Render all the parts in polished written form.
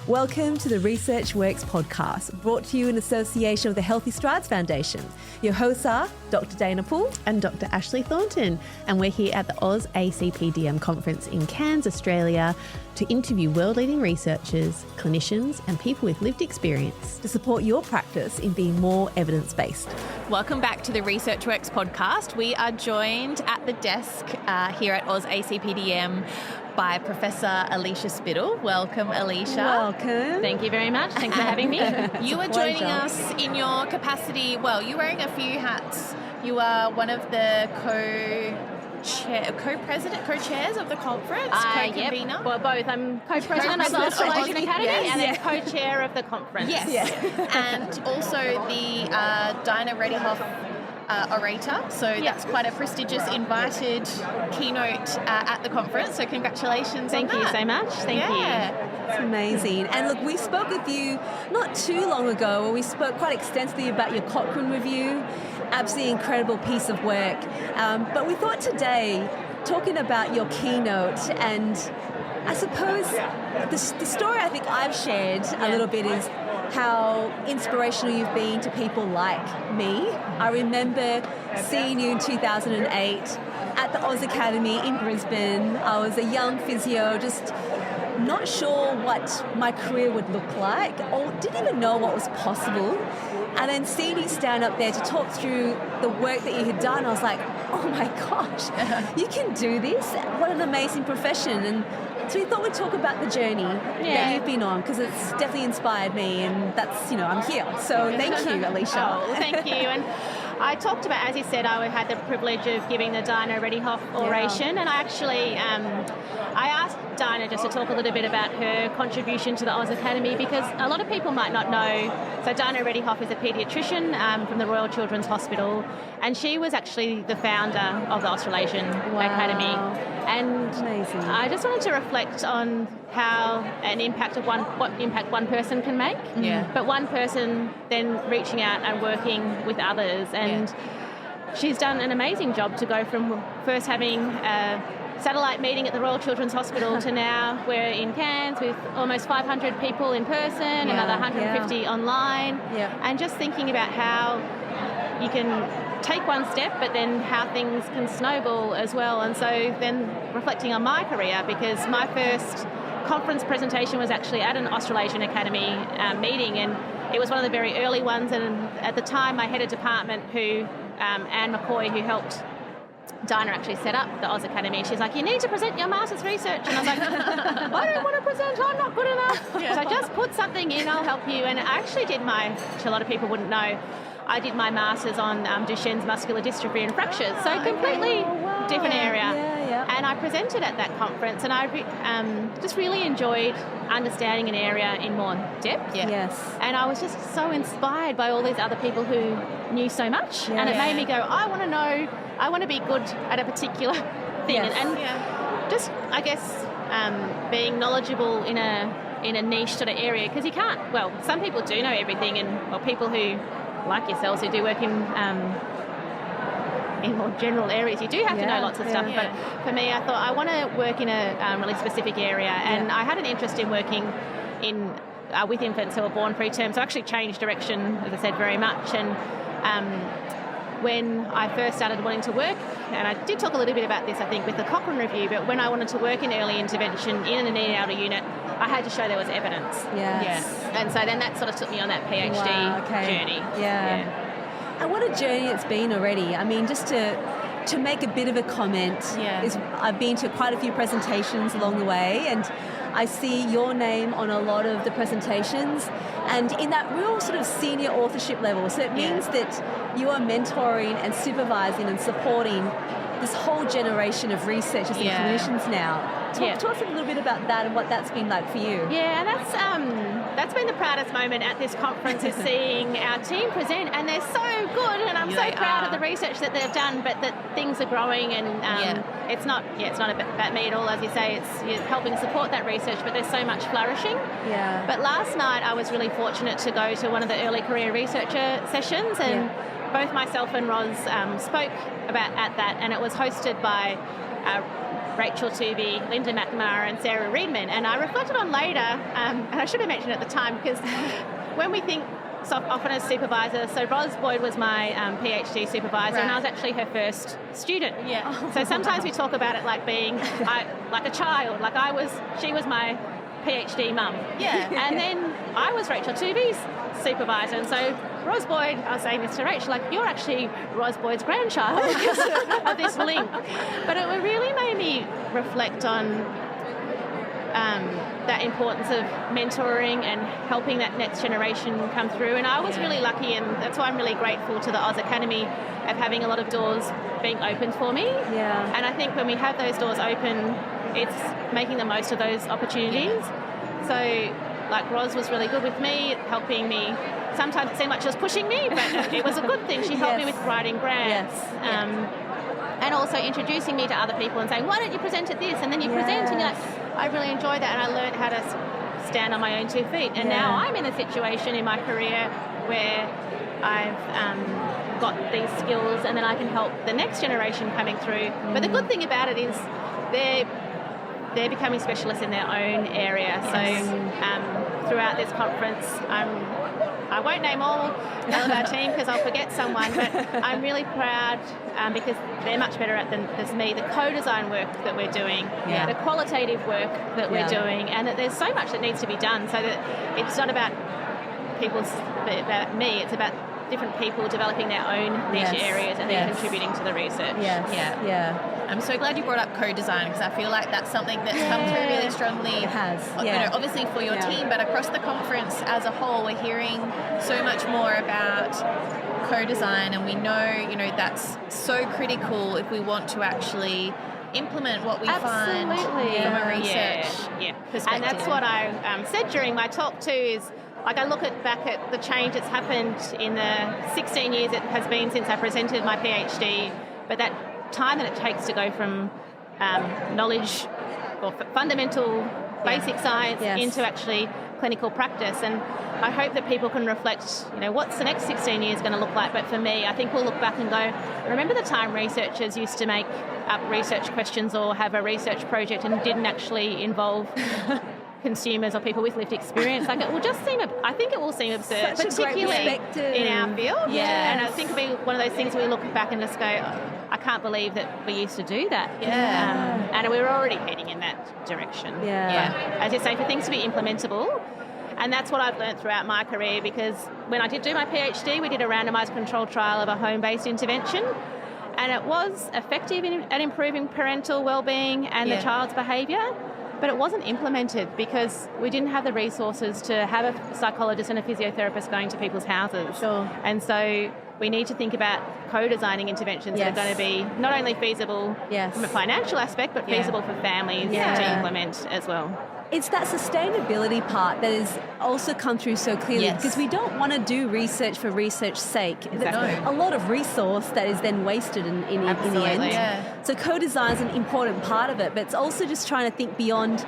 Welcome to the Research Works podcast, brought to you in association with the Healthy Strides Foundation. Your hosts are Dr. Dana Poole and Dr. Ashley Thornton, and we're here at the AusACPDM Conference in Cairns, Australia, to interview world-leading researchers, clinicians, and people with lived experience to support your practice in being more evidence-based. Welcome back to the Research Works podcast. We are joined at the desk here at AusACPDM by Professor Alicia Spittle. Welcome, Alicia. Welcome. Thank you very much. Thanks for having me. You are joining us in your capacity, well, you're wearing a few hats. You are one of the co-chairs of the conference, co-convener? Yep. Well, both. I'm co-president of the Australasian Academy and then co-chair of the conference. Yes. And also the Dinah Reddyhoff orator, so that's quite a prestigious invited keynote at the conference, so congratulations. Thank you so much. Thank you. It's amazing. And look, we spoke with you not too long ago where we spoke quite extensively about your Cochrane review, absolutely incredible piece of work, but we thought today, talking about your keynote, and I suppose the story I think I've shared a little bit is how inspirational you've been to people like me. I remember seeing you in 2008 at the Oz Academy in Brisbane. I was a young physio, just not sure what my career would look like, or didn't even know what was possible. And then seeing you stand up there to talk through the work that you had done, I was like, oh my gosh, you can do this? What an amazing profession. And so we thought we'd talk about the journey that you've been on, because it's definitely inspired me, and that's, I'm here. So thank you, Alicia. Oh, thank you. And I talked about, as you said, I had the privilege of giving the Dinah Reddyhoff oration, and I actually, I asked Dinah just to talk a little bit about her contribution to the Oz Academy, because a lot of people might not know. So Dinah Reddyhoff is a paediatrician from the Royal Children's Hospital, and she was actually the founder of the Australasian Academy. And amazing. I just wanted to reflect on how what impact one person can make. Yeah. But one person then reaching out and working with others. And she's done an amazing job to go from first having a satellite meeting at the Royal Children's Hospital to now we're in Cairns with almost 500 people in person, another 150 online. Yeah. And just thinking about how you can take one step, but then how things can snowball as well. And so then reflecting on my career, because my first conference presentation was actually at an Australasian Academy meeting, and it was one of the very early ones. And at the time, my head of department, Anne McCoy, who helped Dinah actually set up the Oz Academy, she's like, you need to present your master's research. And I was like, I don't want to present, I'm not good enough. So just put something in, I'll help you. And I actually did which a lot of people wouldn't know, I did my master's on Duchenne's muscular dystrophy and fractures, so completely different area. And I presented at that conference, and I just really enjoyed understanding an area in more depth. Yes. And I was just so inspired by all these other people who knew so much, and it made me go, I want to know, I want to be good at a particular thing. And just, I guess, being knowledgeable in a niche sort of area, because you can't, some people do know everything, and people who like yourselves who do work in more general areas, you do have to know lots of stuff. But for me, I thought I want to work in a really specific area, and I had an interest in working with infants who are born preterm, so I actually changed direction, as I said, very much. And when I first started wanting to work, and I did talk a little bit about this, I think, with the Cochrane review, but when I wanted to work in early intervention in a neonatal unit, I had to show there was evidence. Yes. And so then that sort of took me on that PhD journey. And what a journey it's been already. I mean, just to make a bit of a comment, I've been to quite a few presentations along the way, and I see your name on a lot of the presentations, and in that real sort of senior authorship level. So it means that you are mentoring and supervising and supporting this whole generation of researchers and clinicians now. Talk to us a little bit about that and what that's been like for you. Yeah, that's been the proudest moment at this conference, is seeing our team present, and they're so good, and I'm so proud of the research that they've done, but that things are growing, and it's not about me at all, as you say, it's helping support that research, but there's so much flourishing. Yeah. But last night I was really fortunate to go to one of the early career researcher sessions, and both myself and Roz spoke at that, and it was hosted by Rachel Tooby, Linda McNamara and Sarah Reedman. And I reflected on later, and I should have mentioned at the time, because when we think so often as supervisor, so Ros Boyd was my PhD supervisor, and I was actually her first student. Yeah. So sometimes we talk about it like being like a child, like she was my PhD mum. Yeah. And then I was Rachel Tooby's supervisor, and so Ros Boyd, I was saying this to Rachel, like, you're actually Ros Boyd's grandchild because of this link. But it really made me reflect on that importance of mentoring and helping that next generation come through. And I was really lucky, and that's why I'm really grateful to the Aus Academy of having a lot of doors being opened for me. Yeah. And I think when we have those doors open, it's making the most of those opportunities. So, like, Ros was really good with me, helping me. Sometimes it seemed like she was pushing me, but it was a good thing. She helped me with writing grants. And also introducing me to other people and saying, why don't you present at this? And then you present and you're like, I really enjoyed that, and I learned how to stand on my own 2 feet. And now I'm in a situation in my career where I've got these skills, and then I can help the next generation coming through. But the good thing about it is they're becoming specialists in their own area. So throughout this conference, I won't name all of our team because I'll forget someone, but I'm really proud because they're much better at than me. The co-design work that we're doing, the qualitative work that we're doing, and that there's so much that needs to be done, so that it's not about me, it's about different people developing their own niche areas and then contributing to the research. I'm so glad you brought up co-design, because I feel like that's something that's come through really strongly. It has. You know, obviously for your team, but across the conference as a whole, we're hearing so much more about co-design, and we know, that's so critical if we want to actually implement what we find from a research perspective. And that's what I said during my talk too, is like, I look back at the change that's happened in the 16 years it has been since I presented my PhD, but that time that it takes to go from knowledge or fundamental basic science into actually clinical practice. And I hope that people can reflect, what's the next 16 years going to look like? But for me, I think we'll look back and go, remember the time researchers used to make up research questions or have a research project and didn't actually involve consumers or people with lived experience? Like, it will just seem, I think it will seem absurd, particularly in our field. And I think it'll be one of those things where we look back and just go, I can't believe that we used to do that. And we're already heading in that direction. As you say, for things to be implementable. And that's what I've learned throughout my career, because when I did do my PhD, we did a randomised controlled trial of a home-based intervention, and it was effective at improving parental well-being and the child's behaviour, but it wasn't implemented because we didn't have the resources to have a psychologist and a physiotherapist going to people's houses. And so we need to think about co-designing interventions that are going to be not only feasible from a financial aspect, but feasible for families to implement as well. It's that sustainability part that has also come through so clearly, because we don't want to do research for research's sake. There's a lot of resource that is then wasted in the end. So co-design is an important part of it, but it's also just trying to think beyond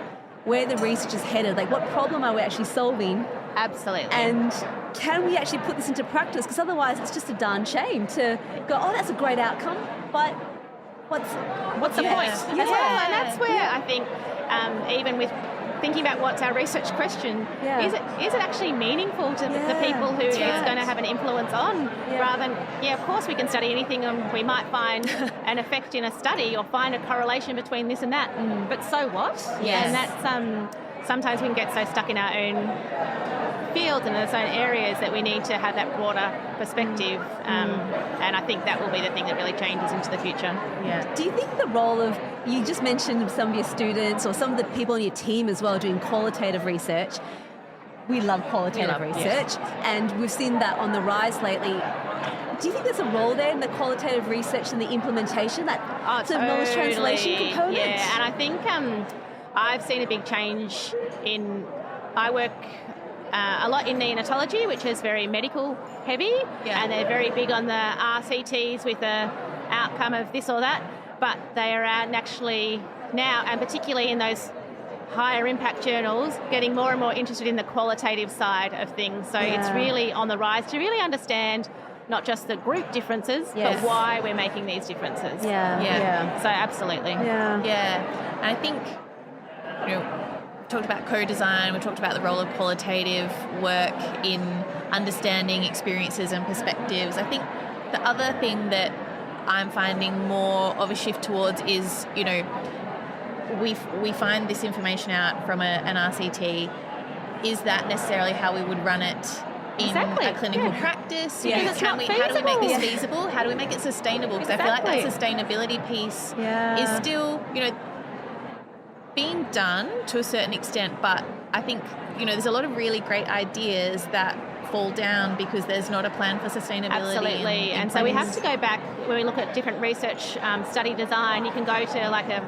where the research is headed, like what problem are we actually solving? Absolutely. And can we actually put this into practice? Because otherwise it's just a darn shame to go, oh, that's a great outcome, but what's the point? And that's where I think even with thinking about what's our research question, is it actually meaningful to the people who it's going to have an influence on, rather than, of course we can study anything and we might find an effect in a study or find a correlation between this and that, but so what? And that's sometimes we can get so stuck in our own fields and in our own areas that we need to have that broader perspective, and I think that will be the thing that really changes into the future. Do you think the role of, you just mentioned some of your students or some of the people on your team as well doing qualitative research. We love qualitative research, and we've seen that on the rise lately. Do you think there's a role there in the qualitative research and the implementation, that sort of knowledge translation component? Yeah, and I think I've seen a big change I work a lot in neonatology, which is very medical heavy, and they're very big on the RCTs with the outcome of this or that, but they are actually now, and particularly in those higher impact journals, getting more and more interested in the qualitative side of things. So it's really on the rise to really understand not just the group differences, Yes. but why we're making these differences. Yeah. So absolutely. And I think, we talked about co-design, we talked about the role of qualitative work in understanding experiences and perspectives. I think the other thing that I'm finding more of a shift towards is, we find this information out from an RCT. Is that necessarily how we would run it in a clinical practice? Because it's how not do we make this feasible. feasible? How do we make it sustainable? Because I feel like that sustainability piece is still, being done to a certain extent, but I think, there's a lot of really great ideas that fall down because there's not a plan for sustainability. Absolutely. And so we have to go back when we look at different research study design. You can go to like a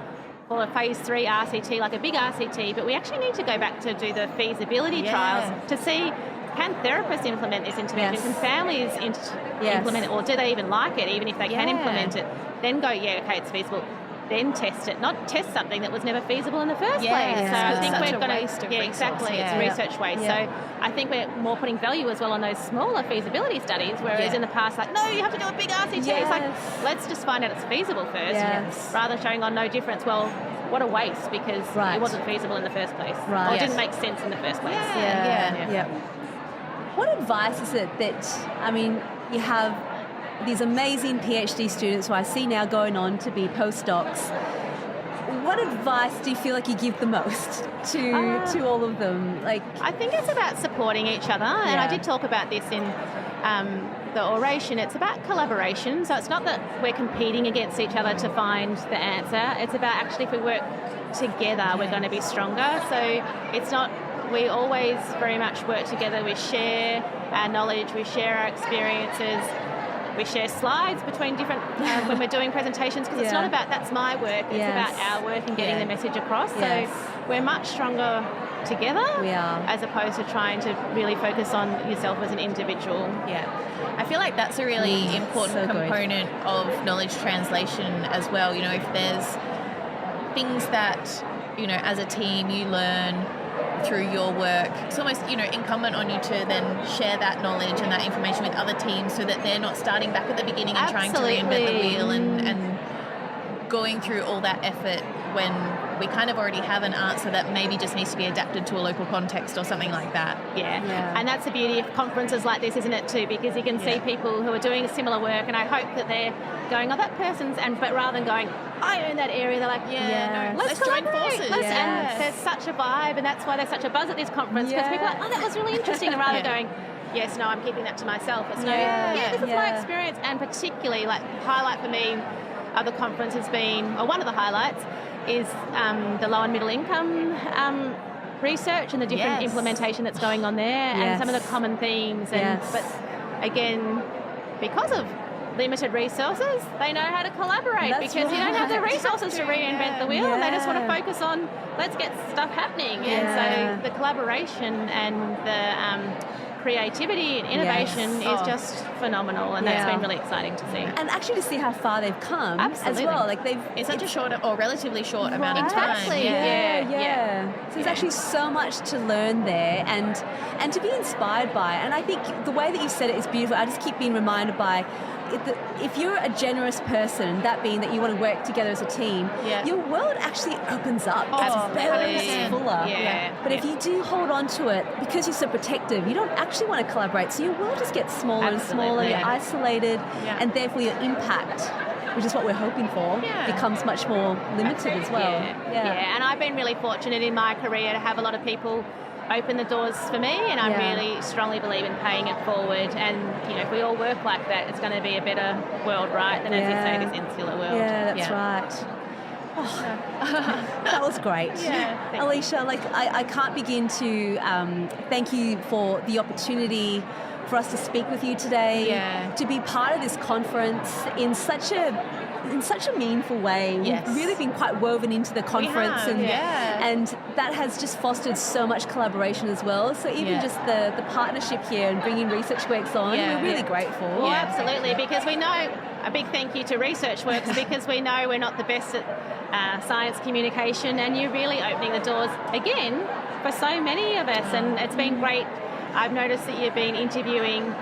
phase 3 RCT, like a big RCT, but we actually need to go back to do the feasibility trials to see, can therapists implement this intervention? Can families implement it, or do they even like it, even if they can implement it? Then go, okay, it's feasible. Then test it, not test something that was never feasible in the first place. So I think we're going to, exactly, it's research waste. So I think we're more putting value as well on those smaller feasibility studies, whereas in the past, like, no, you have to do a big RCT. It's like, let's just find out it's feasible first, rather than showing on no difference. Well, what a waste, because it wasn't feasible in the first place, or it didn't make sense in the first place. What advice is it that, you have these amazing PhD students who I see now going on to be postdocs. What advice do you feel like you give the most to all of them? Like, I think it's about supporting each other, and I did talk about this in the oration. It's about collaboration, so it's not that we're competing against each other to find the answer. It's about actually, if we work together, we're going to be stronger. So it's not, we always very much work together. We share our knowledge, we share our experiences. We share slides between different, when we're doing presentations, because it's not about, that's my work, it's about our work and getting the message across. So we're much stronger together, as opposed to trying to really focus on yourself as an individual. I feel like that's a really important component of knowledge translation as well. If there's things that, as a team you learn through your work, it's almost, incumbent on you to then share that knowledge and that information with other teams, so that they're not starting back at the beginning and trying to reinvent the wheel and going through all that effort when we kind of already have an answer that maybe just needs to be adapted to a local context or something like that. And that's the beauty of conferences like this, isn't it, too? Because you can see people who are doing similar work, and I hope that they're going, that person's, but rather than going, I own that area, they're like, let's join forces. And there's such a vibe, and that's why there's such a buzz at this conference, because people are like, that was really interesting, and rather going, yes, no, I'm keeping that to myself. It's this is my experience. And particularly, highlight for me of the conference has been, or one of the highlights is the low and middle income research and the different implementation that's going on there, and some of the common themes. But again, because of limited resources, they know how to collaborate, because you don't have the resources to reinvent the wheel, and they just want to focus on, let's get stuff happening. And so the collaboration and the creativity and innovation is just phenomenal, and that's been really exciting to see. And actually to see how far they've come as well. Like in such a short or relatively short amount of time. So there's actually so much to learn there and to be inspired by. And I think the way that you said it is beautiful. I just keep being reminded by, if you're a generous person, that being that you want to work together as a team, your world actually opens up. It's very fuller. But if you do hold on to it, because you're so protective, you don't actually want to collaborate. So your world just gets smaller and smaller, you're isolated, and therefore your impact, which is what we're hoping for, becomes much more limited as well. And I've been really fortunate in my career to have a lot of people open the doors for me, and I really strongly believe in paying it forward. And if we all work like that, it's going to be a better world, right, than, as you say, this insular world. That's right. That was great. Alicia, I can't begin to thank you for the opportunity for us to speak with you today, to be part of this conference in such a meaningful way. We've really been quite woven into the conference, and that has just fostered so much collaboration as well. So even just the partnership here and bringing ResearchWorks on, we're really grateful. Well, absolutely, because we know, a big thank you to ResearchWorks, because we know we're not the best at science communication, and you're really opening the doors again for so many of us, and it's been great. I've noticed that you've been interviewing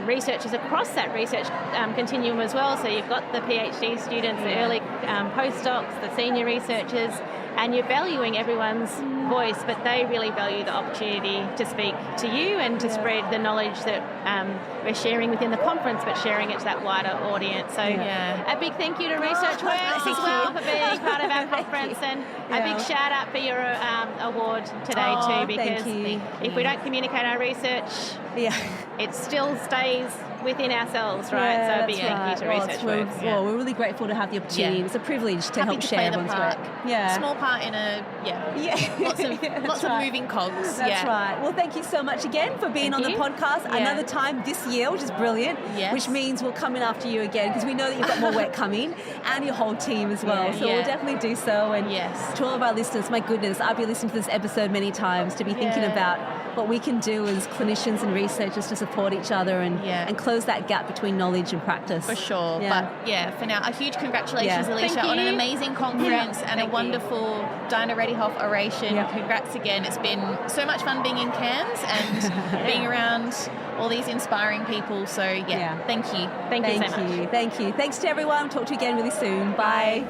researchers across that research continuum as well. So you've got the PhD students, the early postdocs, the senior researchers, and you're valuing everyone's voice, but they really value the opportunity to speak to you and to spread the knowledge that we're sharing within the conference, but sharing it to that wider audience. So a big thank you to ResearchWorks as well for being part of our conference, and a big shout out for your award today too, because if we don't communicate our research, it still stays within ourselves, right? So a big thank you to ResearchWorks. Well, we're really grateful to have the opportunity. It's a privilege to help share everyone's work. Small part in lots of moving cogs. That's right. Well, thank you so much again for being on the podcast another time this year, which is brilliant. Which means we'll come in after you again, because we know that you've got more work coming, and your whole team as well. So we'll definitely do so. And to all of our listeners, my goodness, I've been listening to this episode many times to be thinking about what we can do as clinicians and researchers to support each other and close that gap between knowledge and practice. For sure. But for now, a huge congratulations, Alicia, on an amazing conference and a wonderful Dinah Reddyhoff oration. Congrats again. It's been so much fun being in Cairns and being around all these inspiring people. So thank you. Thank you so much. Thank you. Thanks to everyone. Talk to you again really soon. Bye.